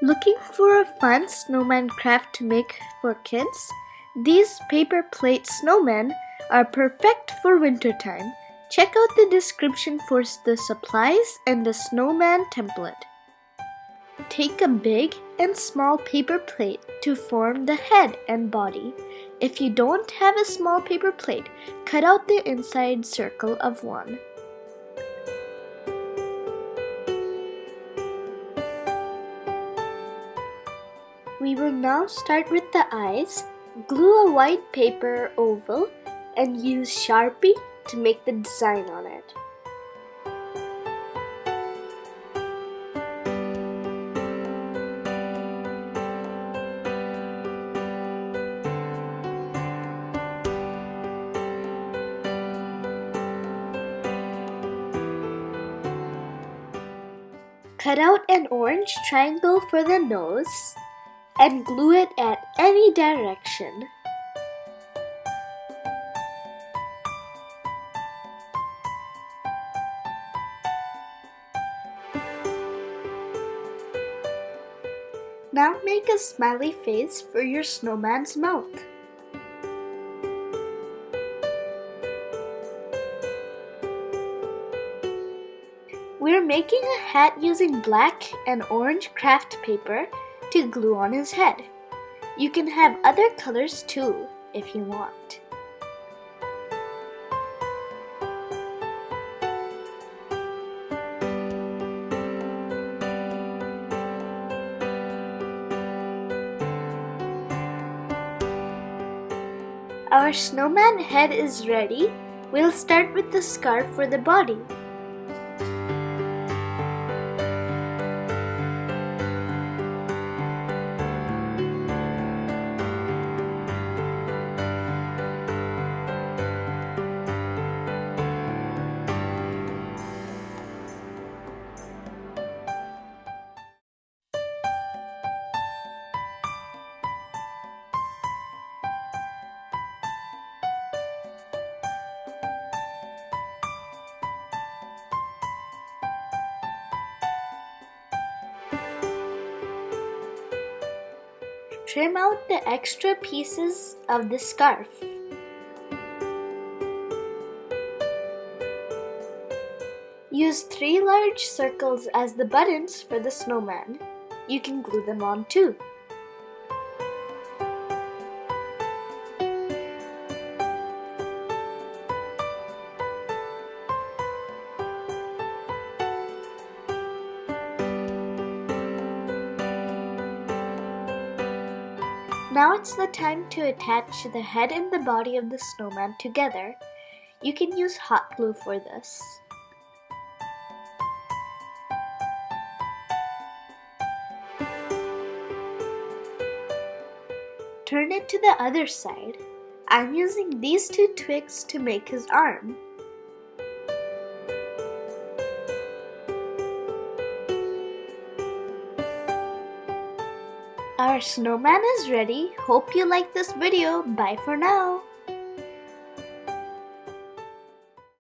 Looking for a fun snowman craft to make for kids? These paper plate snowmen are perfect for wintertime. Check out the description for the supplies and the snowman template. Take a big and small paper plate to form the head and body. If you don't have a small paper plate, cut out the inside circle of one. We will now start with the eyes. Glue a white paper oval and use Sharpie to make the design on it. Cut out an orange triangle for the nose and glue it at any direction. Now make a smiley face for your snowman's mouth. We're making a hat using black and orange craft paper to glue on his head. You can have other colors too if you want. Our snowman head is ready. We'll start with the scarf for the body. Trim out the extra pieces of the scarf. Use 3 large circles as the buttons for the snowman. You can glue them on too. Now it's the time to attach the head and the body of the snowman together. You can use hot glue for this. Turn it to the other side. I'm using these 2 twigs to make his arm. Our snowman is ready. Hope you like this video. Bye for now.